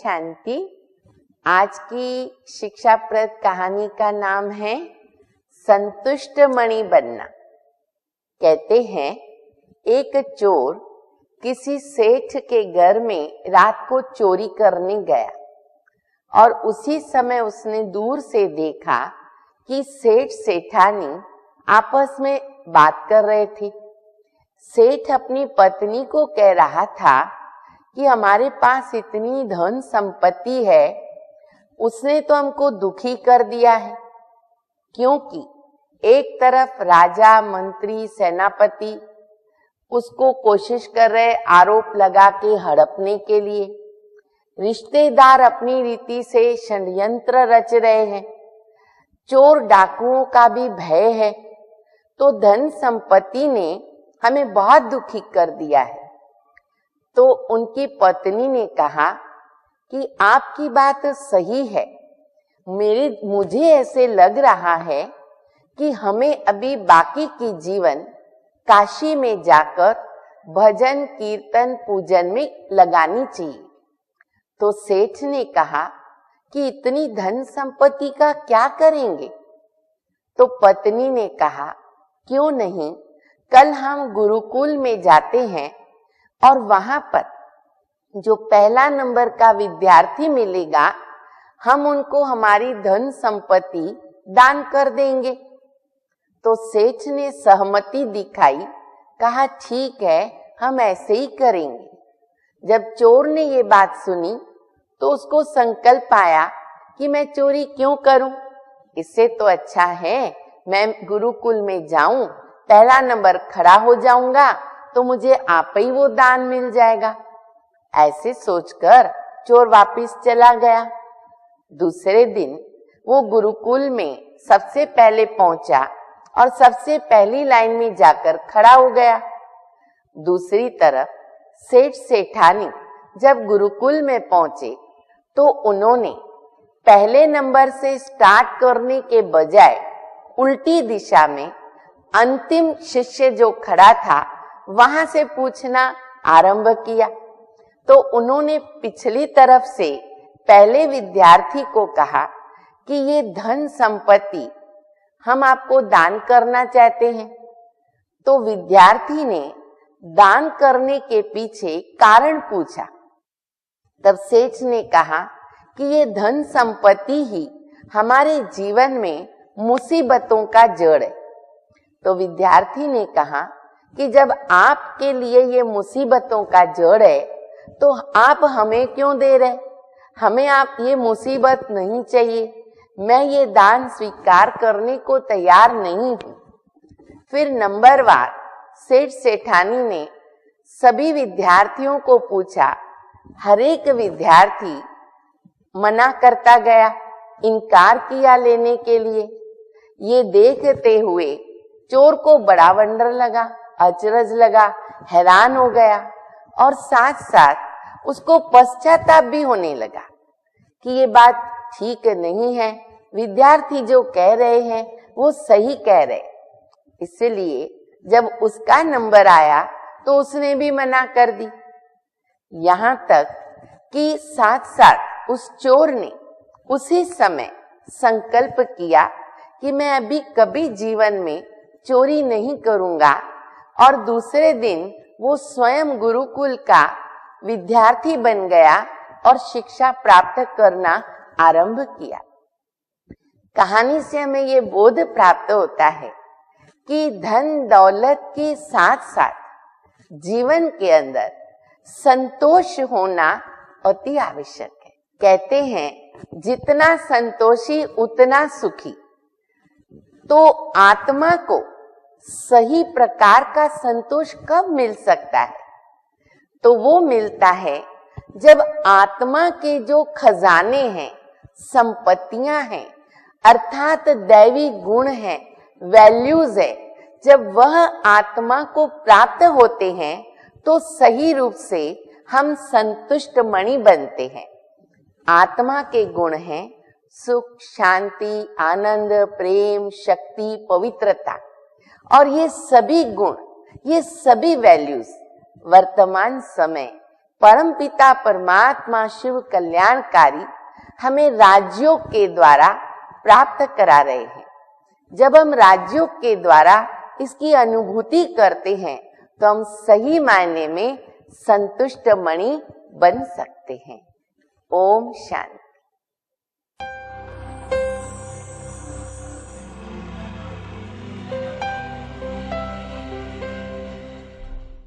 शांति। आज की शिक्षाप्रद कहानी का नाम है संतुष्ट मणि बनना। कहते हैं एक चोर किसी सेठ के घर में रात को चोरी करने गया और उसी समय उसने दूर से देखा कि सेठ सेठानी आपस में बात कर रहे थे। सेठ अपनी पत्नी को कह रहा था कि हमारे पास इतनी धन संपत्ति है, उसने तो हमको दुखी कर दिया है, क्योंकि एक तरफ राजा, मंत्री, सेनापति उसको कोशिश कर रहे आरोप लगा के हड़पने के लिए, रिश्तेदार अपनी रीति से षड्यंत्र रच रहे हैं, चोर डाकुओं का भी भय है, तो धन संपत्ति ने हमें बहुत दुखी कर दिया है। तो उनकी पत्नी ने कहा कि आपकी बात सही है, मुझे ऐसे लग रहा है कि हमें अभी बाकी की जीवन काशी में जाकर भजन, कीर्तन, पूजन में लगानी चाहिए। तो सेठ ने कहा कि इतनी धन संपत्ति का क्या करेंगे? तो पत्नी ने कहा, क्यों नहीं, कल हम गुरुकुल में जाते हैं और वहां पर जो पहला नंबर का विद्यार्थी मिलेगा, हम उनको हमारी धन संपत्ति दान कर देंगे। तो सेठ ने सहमति दिखाई, कहा ठीक है, हम ऐसे ही करेंगे। जब चोर ने ये बात सुनी तो उसको संकल्प आया कि मैं चोरी क्यों करूं, इससे तो अच्छा है मैं गुरुकुल में जाऊं, पहला नंबर खड़ा हो जाऊंगा तो मुझे आप ही वो दान मिल जाएगा। ऐसे सोचकर चोर वापस चला गया। दूसरे दिन वो गुरुकुल में सबसे पहले पहुंचा और सबसे पहली लाइन में जाकर खड़ा हो गया। दूसरी तरफ सेठ सेठानी जब गुरुकुल में पहुंचे तो उन्होंने पहले नंबर से स्टार्ट करने के बजाय उल्टी दिशा में अंतिम शिष्य जो खड़ा था वहां से पूछना आरंभ किया। तो उन्होंने पिछली तरफ से पहले विद्यार्थी को कहा कि ये धन संपत्ति हम आपको दान करना चाहते हैं। तो विद्यार्थी ने दान करने के पीछे कारण पूछा। तब सेठ ने कहा कि ये धन संपत्ति ही हमारे जीवन में मुसीबतों का जड़ है। तो विद्यार्थी ने कहा कि जब आपके लिए ये मुसीबतों का जड़ है तो आप हमें क्यों दे रहे? हमें आप ये मुसीबत नहीं चाहिए, मैं ये दान स्वीकार करने को तैयार नहीं हूं। फिर नंबरवार सेठ सेठानी ने सभी विद्यार्थियों को पूछा। हर एक विद्यार्थी मना करता गया, इनकार किया लेने के लिए। ये देखते हुए चोर को बड़ा वंडर लगा, अचरज लगा, हैरान हो गया और साथ साथ उसको पश्चाताप भी होने लगा कि ये बात ठीक नहीं है, विद्यार्थी जो कह रहे हैं वो सही कह रहे। इसलिए जब उसका नंबर आया तो उसने भी मना कर दी। यहाँ तक कि साथ साथ उस चोर ने उसी समय संकल्प किया कि मैं अभी कभी जीवन में चोरी नहीं करूंगा, और दूसरे दिन वो स्वयं गुरुकुल का विद्यार्थी बन गया और शिक्षा प्राप्त करना आरंभ किया। कहानी से हमें ये बोध प्राप्त होता है कि धन दौलत के साथ साथ जीवन के अंदर संतोष होना अति आवश्यक है। कहते हैं जितना संतोषी उतना सुखी। तो आत्मा को सही प्रकार का संतोष कब मिल सकता है? तो वो मिलता है जब आत्मा के जो खजाने हैं, संपत्तियां हैं, अर्थात दैवी गुण हैं, वैल्यूज है, जब वह आत्मा को प्राप्त होते हैं तो सही रूप से हम संतुष्ट मणि बनते हैं। आत्मा के गुण हैं सुख, शांति, आनंद, प्रेम, शक्ति, पवित्रता, और ये सभी गुण, ये सभी वैल्यूज वर्तमान समय परमपिता परमात्मा शिव कल्याणकारी हमें राज्यों के द्वारा प्राप्त करा रहे हैं। जब हम राज्यों के द्वारा इसकी अनुभूति करते हैं तो हम सही मायने में संतुष्ट मणि बन सकते हैं। ओम शांति।